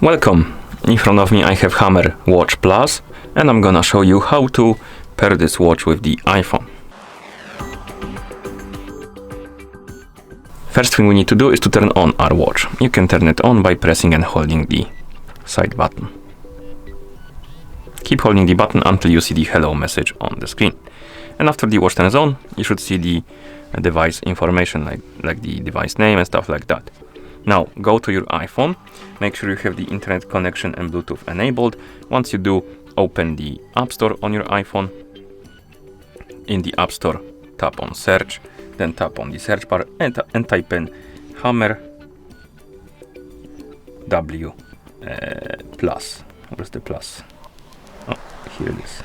Welcome! In front of me I have Hammer Watch Plus and I'm gonna show you how to pair this watch with the iPhone. First thing we need to do is to turn on our watch. You can turn it on by pressing and holding the side button. Keep holding the button until you see the hello message on the screen. And after the watch turns on, you should see the device information like the device name and stuff like that. Now go to your iPhone, make sure you have the internet connection and Bluetooth enabled. Once you do, open the App Store on your iPhone. In the App Store, tap on search, then tap on the search bar and type in Hammer W plus. Where's the plus? Oh, here it is.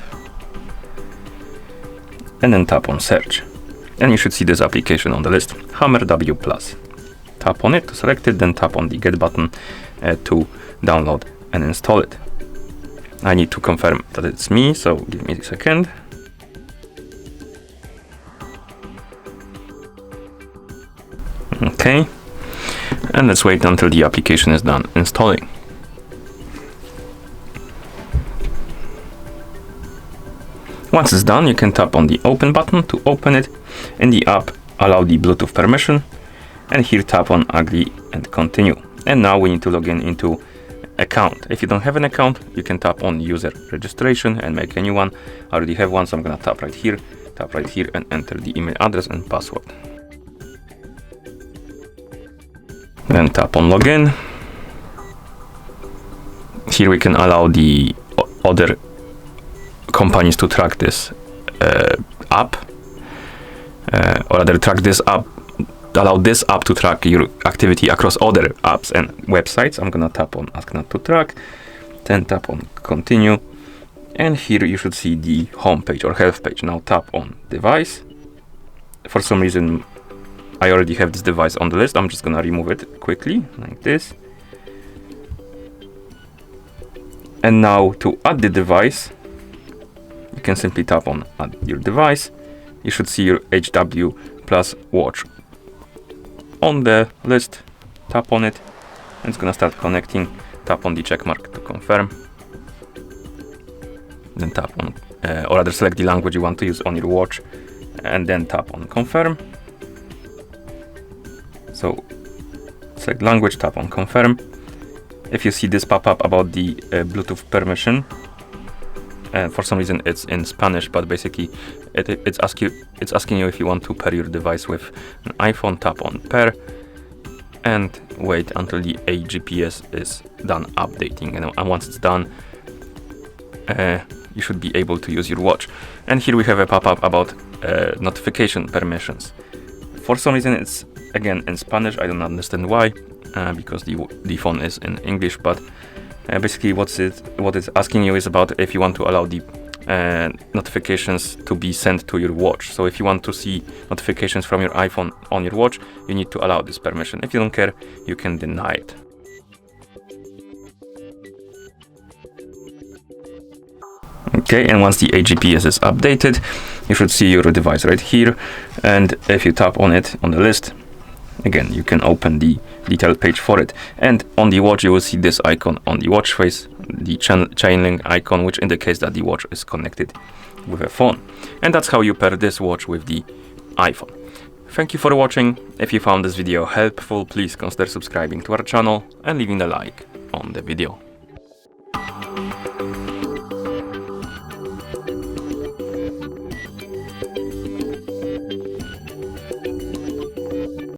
And then tap on search. And you should see this application on the list, Hammer W plus. Tap on it to select it, then tap on the get button to download and install it. I need to confirm that it's me, so give me a second. Okay, and let's wait until the application is done installing. Once it's done, you can tap on the open button to open it. In the app, allow the Bluetooth permission, and here tap on agree and continue. And now we need to log in into account. If you don't have an account, you can tap on user registration and make a new one. I already have one, so I'm gonna tap right here and enter the email address and password. Then tap on login. Here we can allow the other companies to track this app, or rather track this app, allow this app to track your activity across other apps and websites. I'm gonna tap on ask not to track, then tap on continue, and here you should see the home page or health page. Now tap on device. For some reason I already have this device on the list. I'm just gonna remove it quickly like this. And now to add the device, you can simply tap on add your device. You should see your HW Plus watch on the list. Tap on it and it's gonna start connecting. Tap on the check mark to confirm. Then tap on, or rather select the language you want to use on your watch and then tap on confirm. So select language, tap on confirm. If you see this pop up about the Bluetooth permission, and for some reason it's in Spanish, but basically it's asking you if you want to pair your device with an iPhone. Tap on pair and wait until the GPS is done updating, and once it's done, you should be able to use your watch. And here we have a pop-up about notification permissions. For some reason it's again in Spanish. I don't understand why, because the phone is in English, but basically what it's asking you is about if you want to allow the notifications to be sent to your watch. So if you want to see notifications from your iPhone on your watch, you need to allow this permission. If you don't care, you can deny it. Okay, and once the GPS is updated, you should see your device right here, and if you tap on it on the list, again you can open the detailed page for it, and on the watch you will see this icon on the watch face, the chain link icon, which indicates that the watch is connected with a phone. And that's how you pair this watch with the iPhone. Thank you for watching. If you found this video helpful, please consider subscribing to our channel and leaving a like on the video.